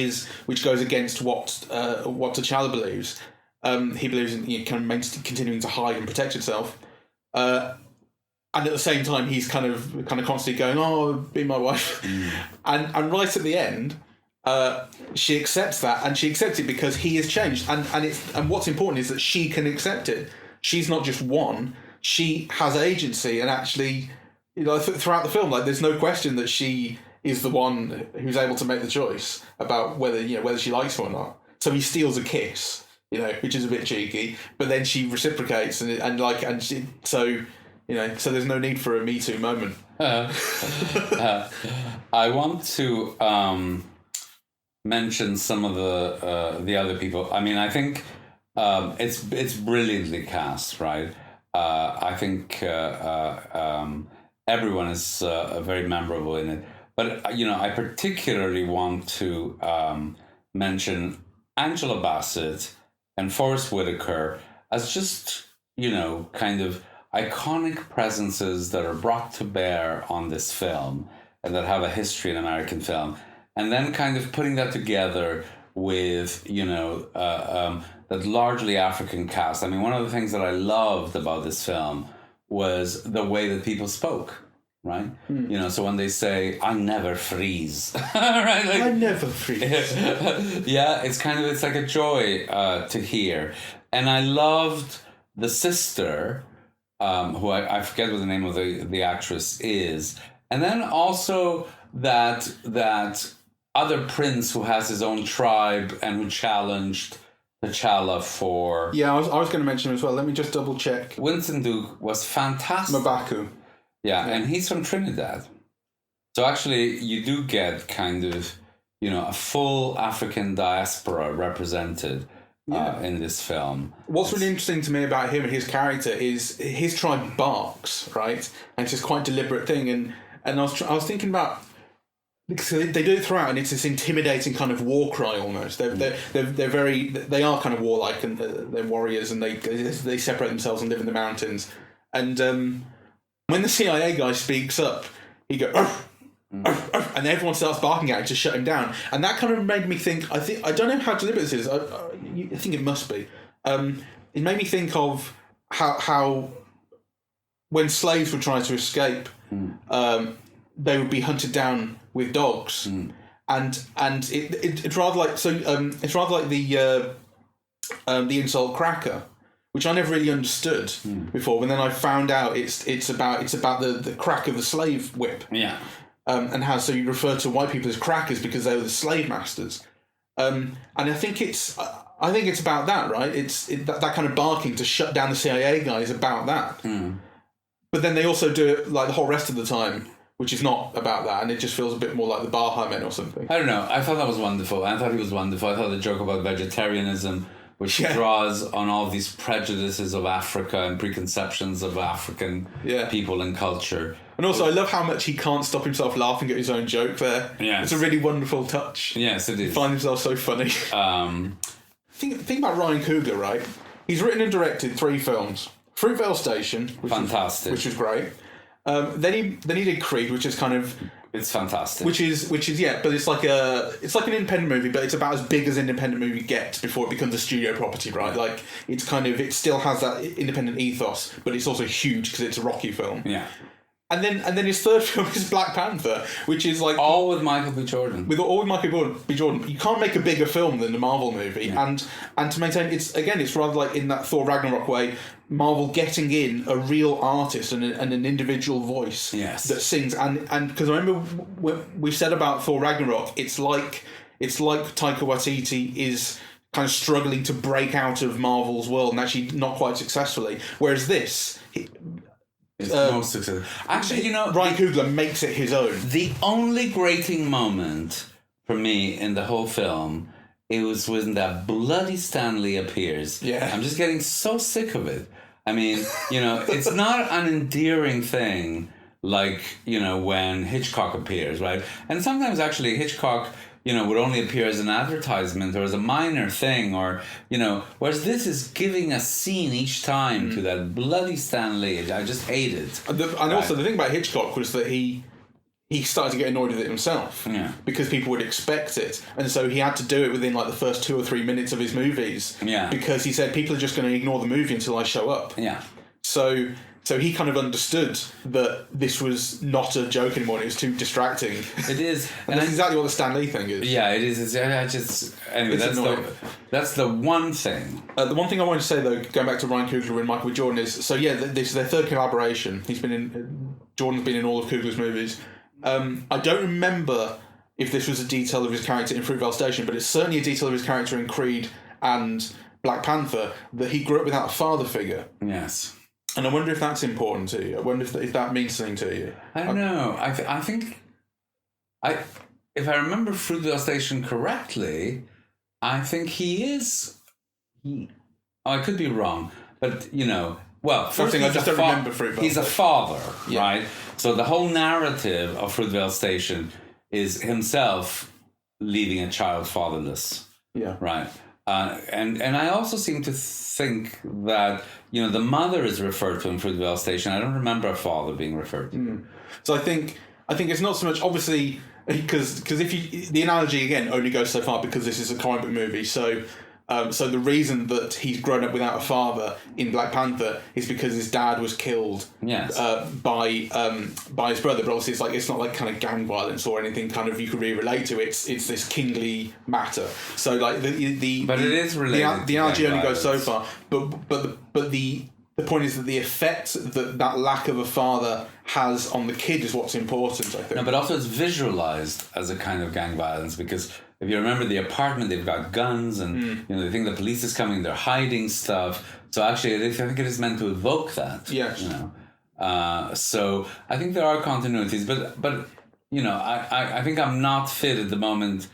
goes against what T'Challa believes. He believes in kind of continuing to hide and protect itself, and at the same time he's kind of constantly going, "Oh, be my wife," and right at the end, she accepts that, and she accepts it because he has changed, and what's important is that she can accept it. She's not just one; she has agency, and actually, throughout the film, like there's no question that she is the one who's able to make the choice about whether she likes him or not. So he steals a kiss. Which is a bit cheeky, but then she reciprocates, so there's no need for a Me Too moment. I want to mention some of the other people. I mean, I think it's brilliantly cast, right? I think everyone is very memorable in it, but I particularly want to mention Angela Bassett and Forrest Whitaker as just, kind of iconic presences that are brought to bear on this film and that have a history in American film. And then kind of putting that together with, that largely African cast. I mean, one of the things that I loved about this film was the way that people spoke. Right? So when they say, I never freeze. Right? Like, I never freeze. Yeah, it's like a joy to hear. And I loved the sister, who I forget what the name of the actress is, and then also that other prince who has his own tribe and who challenged T'Challa for... Yeah, I was going to mention him as well. Let me just double check. Winston Duke was fantastic. M'Baku. Yeah, and he's from Trinidad. So actually, you do get kind of, a full African diaspora represented in this film. What's really interesting to me about him and his character is his tribe barks, right? And it's just quite a deliberate thing. And I was thinking about... Because they do it throughout, and it's this intimidating kind of war cry almost. They are kind of warlike, and they're warriors, and they separate themselves and live in the mountains. And when the CIA guy speaks up, he goes, "Arf, arf, arf," and everyone starts barking at him to shut him down. And that kind of made me think. I don't know how deliberate this is. I think it must be. It made me think of how when slaves would try to escape, they would be hunted down with dogs, and it's rather like it's rather like the insult cracker, which I never really understood before. But then I found out it's about the crack of the slave whip, and how so you refer to white people as crackers because they were the slave masters, and I think it's about that, right? That kind of barking to shut down the CIA guys about that, but then they also do it like the whole rest of the time, which is not about that, and it just feels a bit more like the Baha Men or something. I don't know. I thought that was wonderful. I thought he was wonderful. I thought the joke about vegetarianism, which draws on all these prejudices of Africa and preconceptions of African people and culture. And also, I love how much he can't stop himself laughing at his own joke there. Yes. It's a really wonderful touch. Yes, it is. He finds himself so funny. Think about Ryan Coogler, right? He's written and directed 3 films. Fruitvale Station, which was great. Then he did Creed, which is kind of... It's fantastic. Which is but it's like an independent movie, but it's about as big as independent movie gets before it becomes a studio property, right? Like it still has that independent ethos, but it's also huge because it's a Rocky film. Yeah. And then his third film is Black Panther, which is like all with Michael B. Jordan. With Michael B. Jordan, you can't make a bigger film than the Marvel movie, and to maintain it's rather like in that Thor Ragnarok way, Marvel getting in a real artist and an individual voice that sings, and because I remember we said about Thor Ragnarok, it's like Taika Waititi is kind of struggling to break out of Marvel's world and actually not quite successfully, whereas this. It's most successful. Actually, Ryan Coogler makes it his own. The only grating moment for me in the whole film, it was when that bloody Stanley appears. Yeah. I'm just getting so sick of it. I mean, it's not an endearing thing like, when Hitchcock appears, right? And sometimes actually Hitchcock, would only appear as an advertisement or as a minor thing, or, whereas this is giving a scene each time to that bloody Stanley. I just hate it. And also the thing about Hitchcock was that he started to get annoyed with it himself because people would expect it, and so he had to do it within like the first 2 or 3 minutes of his movies because he said people are just going to ignore the movie until I show up. So he kind of understood that this was not a joke anymore. It was too distracting. It is, and that's exactly what the Stan Lee thing is. Yeah, it is. Anyway, that's the one thing. The one thing I wanted to say though, going back to Ryan Coogler and Michael B. Jordan, is this is their third collaboration. Jordan's been in all of Coogler's movies. I don't remember if this was a detail of his character in Fruitvale Station, but it's certainly a detail of his character in Creed and Black Panther that he grew up without a father figure. Yes. And I wonder if that's important to you. I wonder if that means something to you. I don't know. I think if I remember Fruitvale Station correctly, I think he is. I could be wrong, but well, first thing I just don't remember Fruitvale. He's a father, right? So the whole narrative of Fruitvale Station is himself leaving a child fatherless. Yeah. Right. And I also seem to think that the mother is referred to in Fruitvale Station. I don't remember a father being referred to. So I think it's not so much obviously because if the analogy again only goes so far because this is a comic book movie. So the reason that he's grown up without a father in Black Panther is because his dad was killed by his brother. But obviously it's not like kind of gang violence or anything kind of you could really relate to. It's this kingly matter. So like but it is related. The analogy only goes so far. But the the point is that the effect that lack of a father has on the kid is what's important, I think. No, but also it's visualized as a kind of gang violence, because if you remember the apartment, they've got guns and they think the police is coming, they're hiding stuff. So actually, I think it is meant to evoke that. Yes. So I think there are continuities, but I think I'm not fit at the moment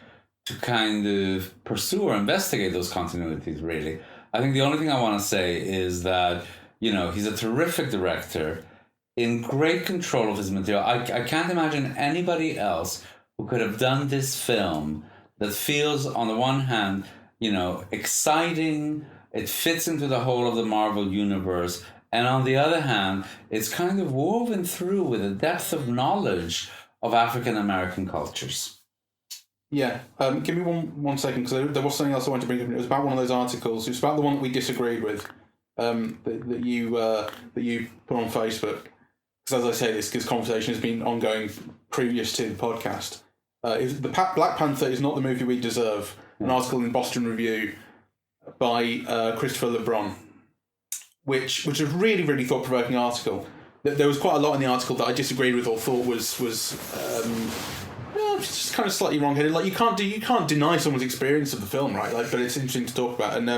to kind of pursue or investigate those continuities, really. I think the only thing I want to say is that, he's a terrific director in great control of his material. I can't imagine anybody else who could have done this film that feels, on the one hand, exciting, it fits into the whole of the Marvel universe, and on the other hand, it's kind of woven through with a depth of knowledge of African American cultures. Yeah, give me one second, because there was something else I wanted to bring up. It was about one of those articles. It was about the one that we disagreed with, that you put on Facebook. Because as I say, this conversation has been ongoing previous to the podcast. Black Panther is not the movie we deserve. An article in Boston Review by Christopher LeBron, which was a really, really thought-provoking article. There was quite a lot in the article that I disagreed with or thought was just kind of slightly wrong-headed. Like you can't deny someone's experience of the film, right? Like, but it's interesting to talk about, and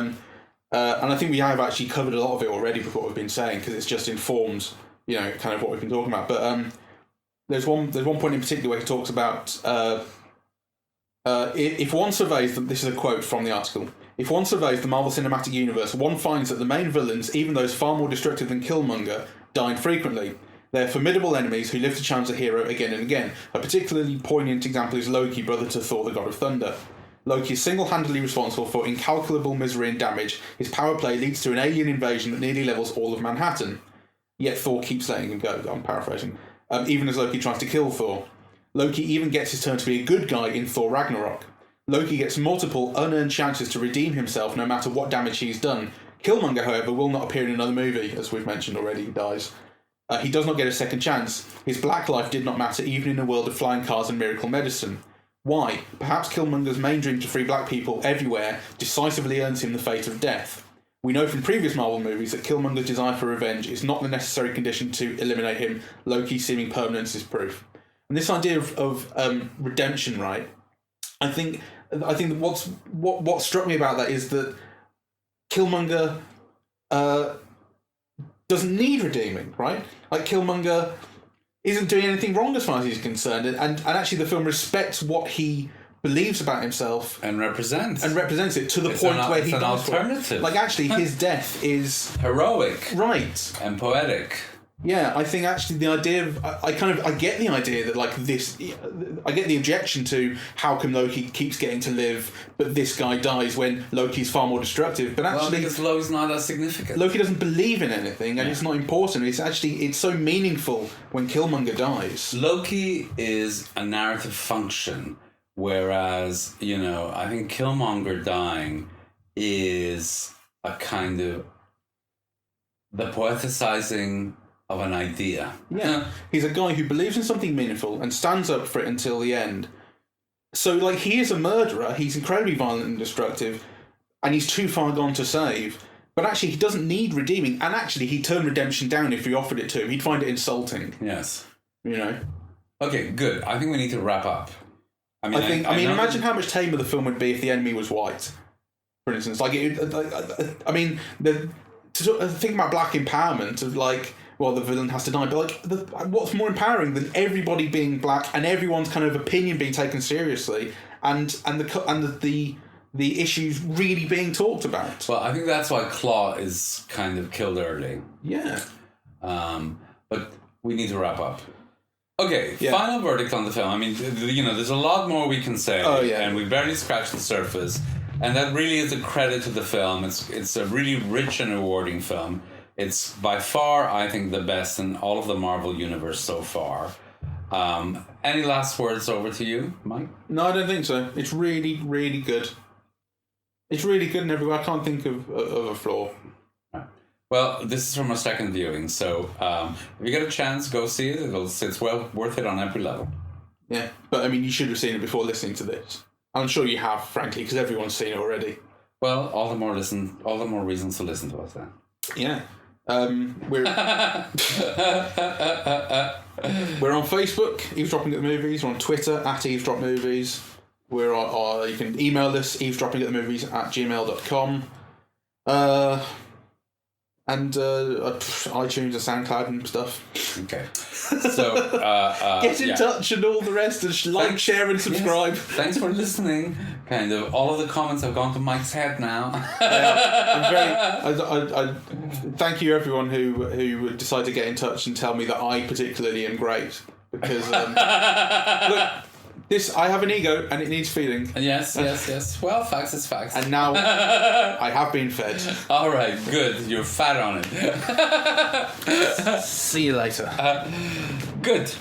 I think we have actually covered a lot of it already with what we've been saying, because it's just informed, kind of what we've been talking about. But there's one point in particular where he talks about if one surveys this is a quote from the article. If one surveys the Marvel Cinematic Universe, one finds that the main villains, even those far more destructive than Killmonger, died frequently. They're formidable enemies who live to challenge the hero again and again. A particularly poignant example is Loki, brother to Thor, the god of thunder. Loki is single-handedly responsible for incalculable misery and damage. His power play leads to an alien invasion that nearly levels all of Manhattan. Yet Thor keeps letting him go. I'm paraphrasing. Even as Loki tries to kill Thor. Loki even gets his turn to be a good guy in Thor Ragnarok. Loki gets multiple unearned chances to redeem himself no matter what damage he's done. Killmonger, however, will not appear in another movie, as we've mentioned already. He dies. He does not get a second chance. His black life did not matter even in a world of flying cars and miracle medicine. Why? Perhaps Killmonger's main dream to free black people everywhere decisively earns him the fate of death. We know from previous Marvel movies that Killmonger's desire for revenge is not the necessary condition to eliminate him. Loki's seeming permanence is proof. And this idea of redemption, right? I think that what struck me about that is that Killmonger doesn't need redeeming, right? Like Killmonger isn't doing anything wrong as far as he's concerned, and actually the film respects what he believes about himself and represents it to the point where he dies for alternative. Like actually his death is heroic, right, and poetic. Yeah, I think actually the idea of I get the idea that like this, I get the objection to how come Loki keeps getting to live, but this guy dies when Loki's far more destructive. But actually, because Loki's not that significant. Loki doesn't believe in anything, and it's not important. It's so meaningful when Killmonger dies. Loki is a narrative function, whereas I think Killmonger dying is a kind of the poeticizing of an idea. Yeah. He's a guy who believes in something meaningful and stands up for it until the end. So, like, he is a murderer, he's incredibly violent and destructive, and he's too far gone to save. But actually, he doesn't need redeeming, and actually, he'd turn redemption down if we offered it to him. He'd find it insulting. Yes. Okay, good. I think we need to wrap up. I mean, imagine how much tamer the film would be if the enemy was white, for instance. Like, think about black empowerment of, like, well, the villain has to die, but like, what's more empowering than everybody being black and everyone's kind of opinion being taken seriously, and the issues really being talked about? Well, I think that's why Claw is kind of killed early. Yeah. But we need to wrap up. Okay, final verdict on the film. I mean, there's a lot more we can say, and we barely scratched the surface, and that really is a credit to the film. It's a really rich and rewarding film. It's by far, I think, the best in all of the Marvel universe so far. Any last words over to you, Mike? No, I don't think so. It's really, really good. It's really good in every way. I can't think of a flaw. Well, this is from our second viewing, so if you get a chance, go see it. It's well worth it on every level. Yeah, but I mean, you should have seen it before listening to this. I'm sure you have, frankly, because everyone's seen it already. Well, all the more reasons to listen to us then. Yeah. We're we're on Facebook, Eavesdropping at the Movies. We're on Twitter at Eavesdrop Movies. We're on, you can email us eavesdroppingatthemovies@gmail.com. And iTunes and SoundCloud and stuff. Okay. So get in touch and all the rest, and like, share, and subscribe. Yes. Thanks for listening. Kind of all of the comments have gone to Mike's head now. I thank you everyone who decided to get in touch and tell me that I particularly am great, because look, I have an ego and it needs feeding. Yes. Well, facts is facts. And now I have been fed. All right, good. You're fat on it. See you later. Good.